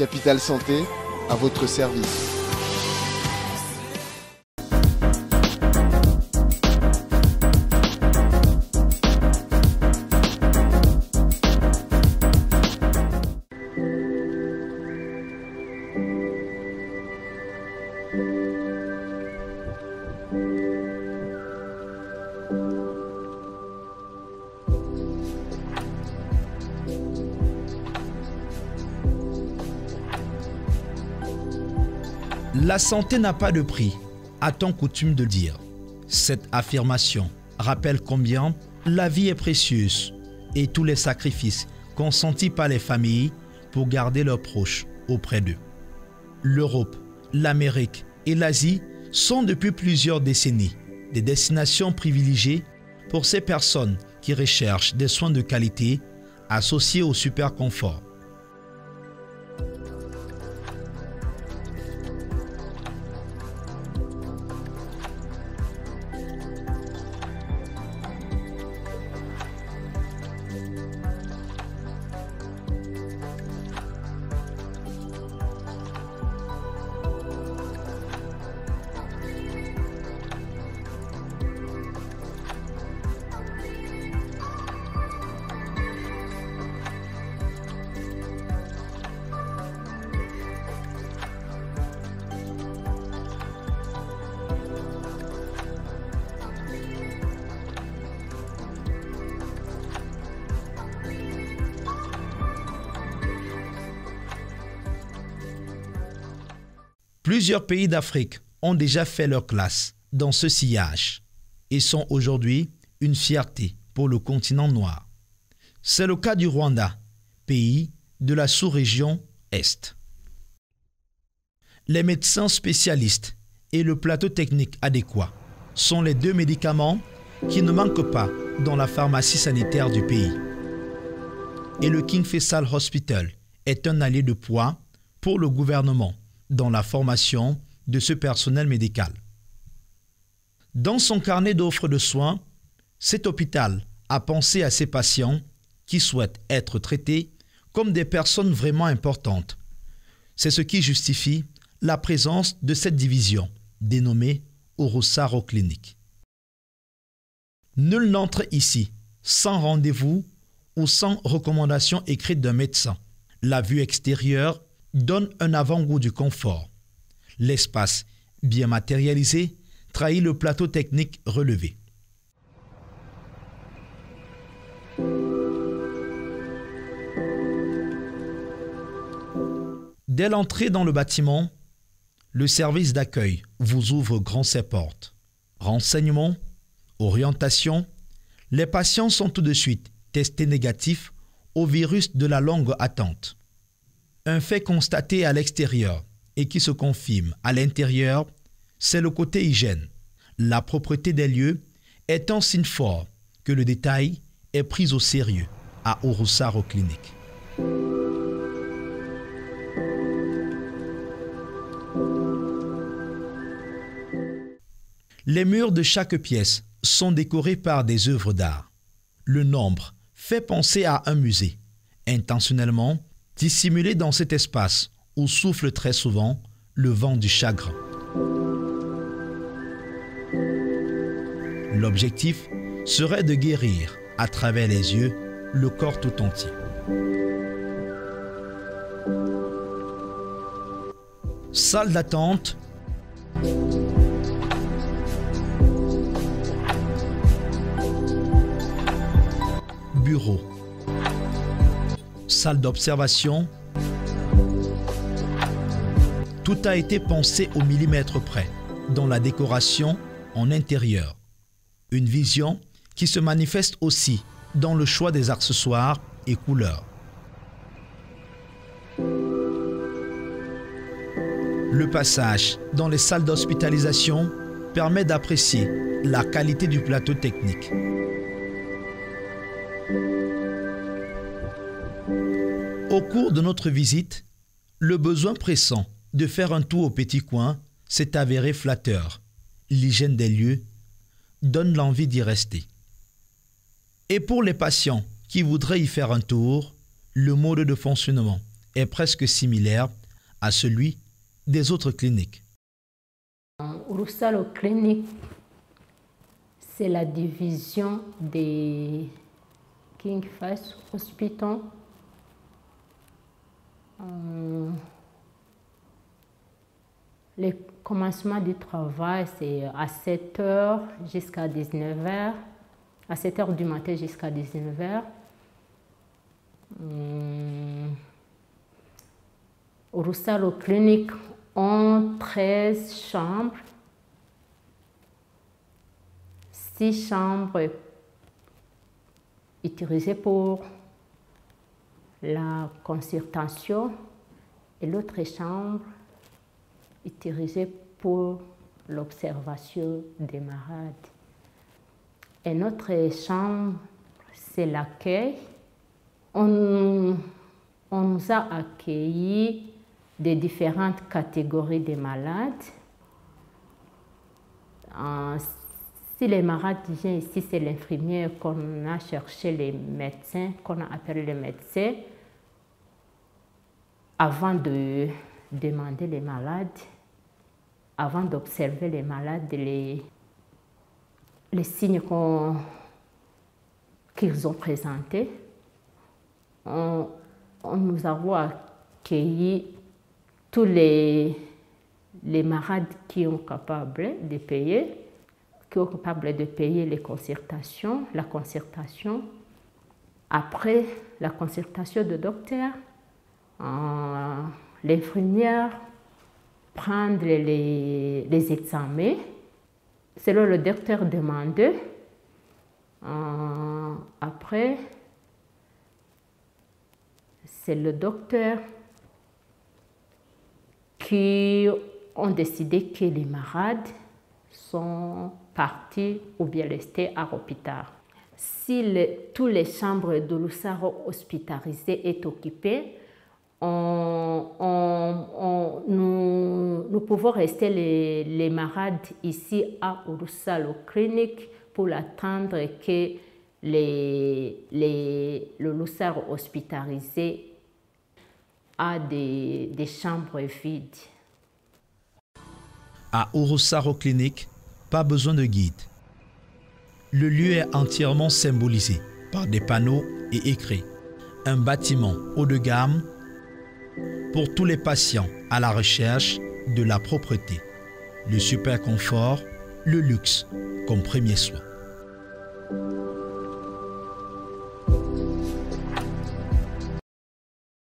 Capital Santé, à votre service. La santé n'a pas de prix, a-t-on coutume de dire. Cette affirmation rappelle combien la vie est précieuse et tous les sacrifices consentis par les familles pour garder leurs proches auprès d'eux. L'Europe, l'Amérique et l'Asie sont depuis plusieurs décennies des destinations privilégiées pour ces personnes qui recherchent des soins de qualité associés au super confort. Plusieurs pays d'Afrique ont déjà fait leur classe dans ce sillage et sont aujourd'hui une fierté pour le continent noir. C'est le cas du Rwanda, pays de la sous-région Est. Les médecins spécialistes et le plateau technique adéquat sont les deux médicaments qui ne manquent pas dans la pharmacie sanitaire du pays. Et le King Faisal Hospital est un allié de poids pour le gouvernement dans la formation de ce personnel médical. Dans son carnet d'offres de soins, cet hôpital a pensé à ses patients qui souhaitent être traités comme des personnes vraiment importantes. C'est ce qui justifie la présence de cette division, dénommée Orosaro Clinic. Nul n'entre ici sans rendez-vous ou sans recommandation écrite d'un médecin. La vue extérieure donne un avant-goût du confort. L'espace bien matérialisé trahit le plateau technique relevé. Dès l'entrée dans le bâtiment, le service d'accueil vous ouvre grand ses portes. Renseignements, orientation, les patients sont tout de suite testés négatifs au virus de la longue attente. Un fait constaté à l'extérieur et qui se confirme à l'intérieur, c'est le côté hygiène. La propreté des lieux est un signe fort que le détail est pris au sérieux à Orosaro Clinic. Les murs de chaque pièce sont décorés par des œuvres d'art. Le nombre fait penser à un musée, intentionnellement dissimulé dans cet espace où souffle très souvent le vent du chagrin. L'objectif serait de guérir à travers les yeux le corps tout entier. Salle d'attente. Bureau. Salle d'observation. Tout a été pensé au millimètre près dans la décoration en intérieur. Une vision qui se manifeste aussi dans le choix des accessoires et couleurs. Le passage dans les salles d'hospitalisation permet d'apprécier la qualité du plateau technique. Au cours de notre visite, le besoin pressant de faire un tour au petit coin s'est avéré flatteur. L'hygiène des lieux donne l'envie d'y rester. Et pour les patients qui voudraient y faire un tour, le mode de fonctionnement est presque similaire à celui des autres cliniques. Urusalo Clinic, c'est la division des King Faisal Hospital. Le commencement du travail, c'est à 7 h jusqu'à 19 h, à 7 h du matin jusqu'à 19 h. Urusalo Clinic ont 13 chambres, 6 chambres utilisées pour la consultation et l'autre chambre utilisée pour l'observation des malades. Et notre chambre, c'est l'accueil. On nous a accueillis de différentes catégories de malades. Si les malades viennent ici, c'est l'infirmière qu'on a cherché les médecins, qu'on a appelé les médecins, avant de demander les malades, avant d'observer les malades, les signes qu'ils ont présentés. On nous a accueillis tous les malades qui sont capables de payer, les consultations, la consultation. Après la consultation du docteur, l'infirmière prend les examens selon le docteur demandé. Après, c'est le docteur qui ont décidé que les malades sont partis ou bien restés à l'hôpital. Si toutes les chambres de l'Urusalo hospitalisées est occupées, nous pouvons rester les malades ici à Urusalo Clinic pour attendre que l'Urusalo hospitalisé a des chambres vides. À Urusalo Clinic, pas besoin de guide. Le lieu est entièrement symbolisé par des panneaux et écrits. Un bâtiment haut de gamme pour tous les patients à la recherche de la propreté, le super confort, le luxe comme premier soin.